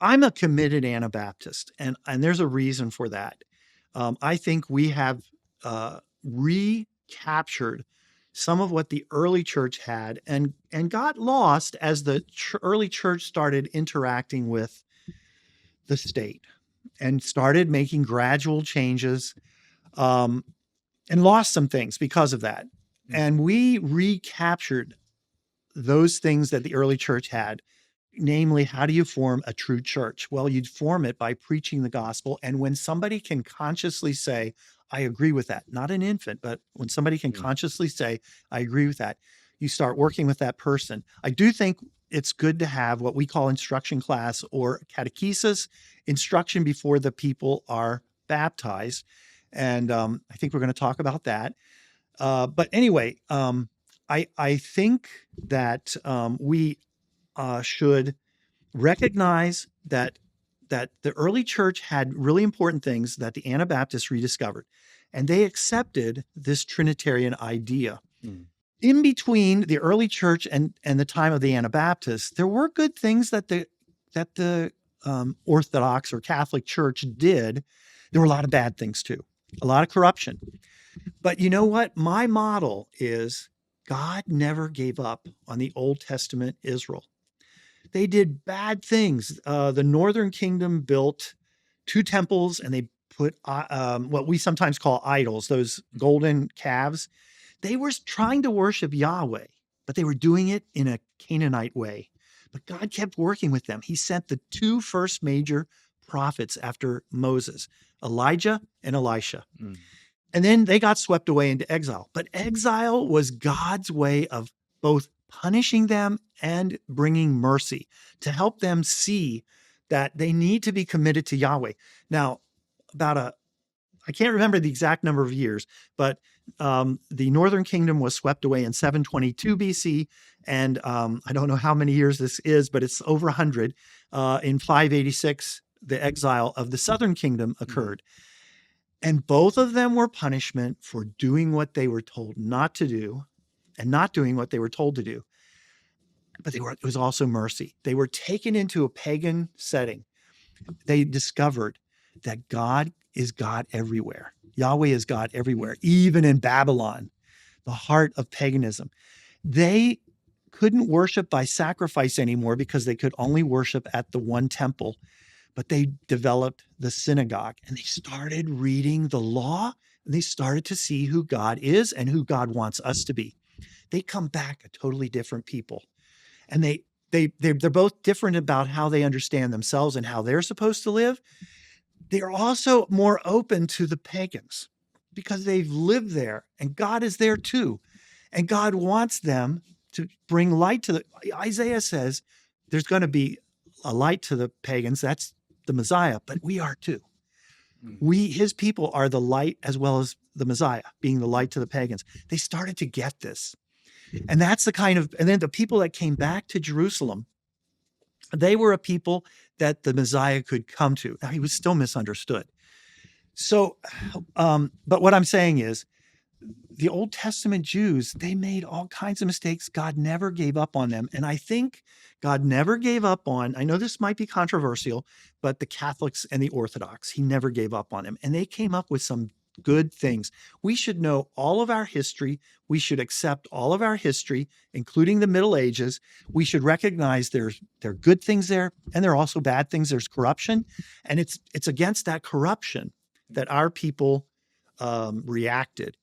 I'm a committed Anabaptist, and there's a reason for that. I think we have recaptured some of what the early church had and got lost as the early church started interacting with the state and started making gradual changes, um, and lost some things because of that. And we recaptured those things that the early church had. Namely, how do you form a true church? Well, you'd form it by preaching the gospel. And when somebody can consciously say, I agree with that, not an infant, but when somebody can consciously say, I agree with that, you start working with that person. I do think it's good to have what we call instruction class or catechesis, instruction before the people are baptized. And I think we're going to talk about that. But anyway, I think that we should recognize that the early church had really important things that the Anabaptists rediscovered, and they accepted this Trinitarian idea. In between the early church and the time of the Anabaptists, there were good things that the Orthodox or Catholic Church did. There were a lot of bad things too, a lot of corruption. But you know what? My model is God never gave up on the Old Testament Israel. They did bad things. The Northern Kingdom built 2 temples, and they put what we sometimes call idols, those golden calves. They were trying to worship Yahweh, but they were doing it in a Canaanite way. But God kept working with them. He sent the 2 first major prophets after Moses, Elijah and Elisha. And then they got swept away into exile. But exile was God's way of both punishing them and bringing mercy to help them see that they need to be committed to Yahweh. Now, I can't remember the exact number of years, but the Northern Kingdom was swept away in 722 BC. And I don't know how many years this is, but it's over 100. In 586, the exile of the Southern Kingdom occurred. And both of them were punishment for doing what they were told not to do and not doing what they were told to do. But it was also mercy. They were taken into a pagan setting. They discovered that God is God everywhere. Yahweh is God everywhere, even in Babylon, the heart of paganism. They couldn't worship by sacrifice anymore because they could only worship at the one temple. But they developed the synagogue, and they started reading the law, and they started to see who God is and who God wants us to be. They come back a totally different people. And they're both different about how they understand themselves and how they're supposed to live. They're also more open to the pagans because they've lived there, and God is there too. And God wants them to bring light to Isaiah says there's going to be a light to the pagans. That's the Messiah, but we are too. His people are the light as well as the Messiah, being the light to the pagans. They started to get this. And that's and then the people that came back to Jerusalem, they were a people that the Messiah could come to. Now, he was still misunderstood. So, but what I'm saying is, the Old Testament Jews, they made all kinds of mistakes. God never gave up on them. And I think God never gave up on, I know this might be controversial, but the Catholics and the Orthodox, he never gave up on them. And they came up with some good things. We should know all of our history. We should accept all of our history, including the Middle Ages. We should recognize there are good things there, and there are also bad things. There's corruption. And it's against that corruption that our people reacted.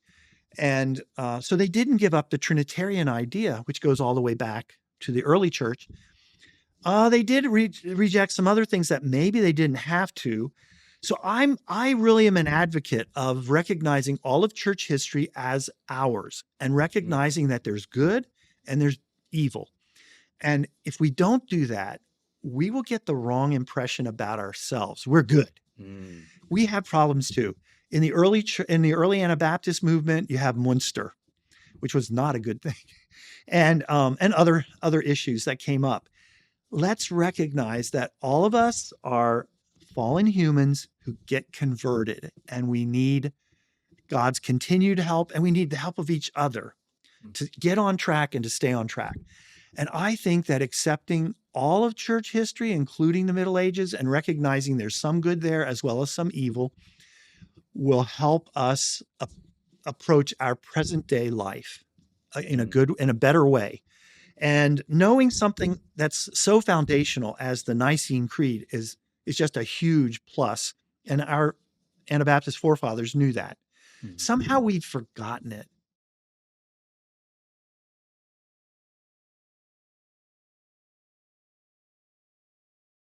And so they didn't give up the Trinitarian idea, which goes all the way back to the early church. They did reject some other things that maybe they didn't have to. So I really am an advocate of recognizing all of church history as ours and recognizing that there's good and there's evil. And if we don't do that, we will get the wrong impression about ourselves. We're good. We have problems too. In the early Anabaptist movement, you have Munster, which was not a good thing, and other issues that came up. Let's recognize that all of us are fallen humans who get converted, and we need God's continued help, and we need the help of each other to get on track and to stay on track. And I think that accepting all of church history, including the Middle Ages, and recognizing there's some good there as well as some evil, will help us approach our present day life in a better way. And knowing something that's so foundational as the Nicene Creed is just a huge plus. And our Anabaptist forefathers knew that. Somehow we've forgotten it.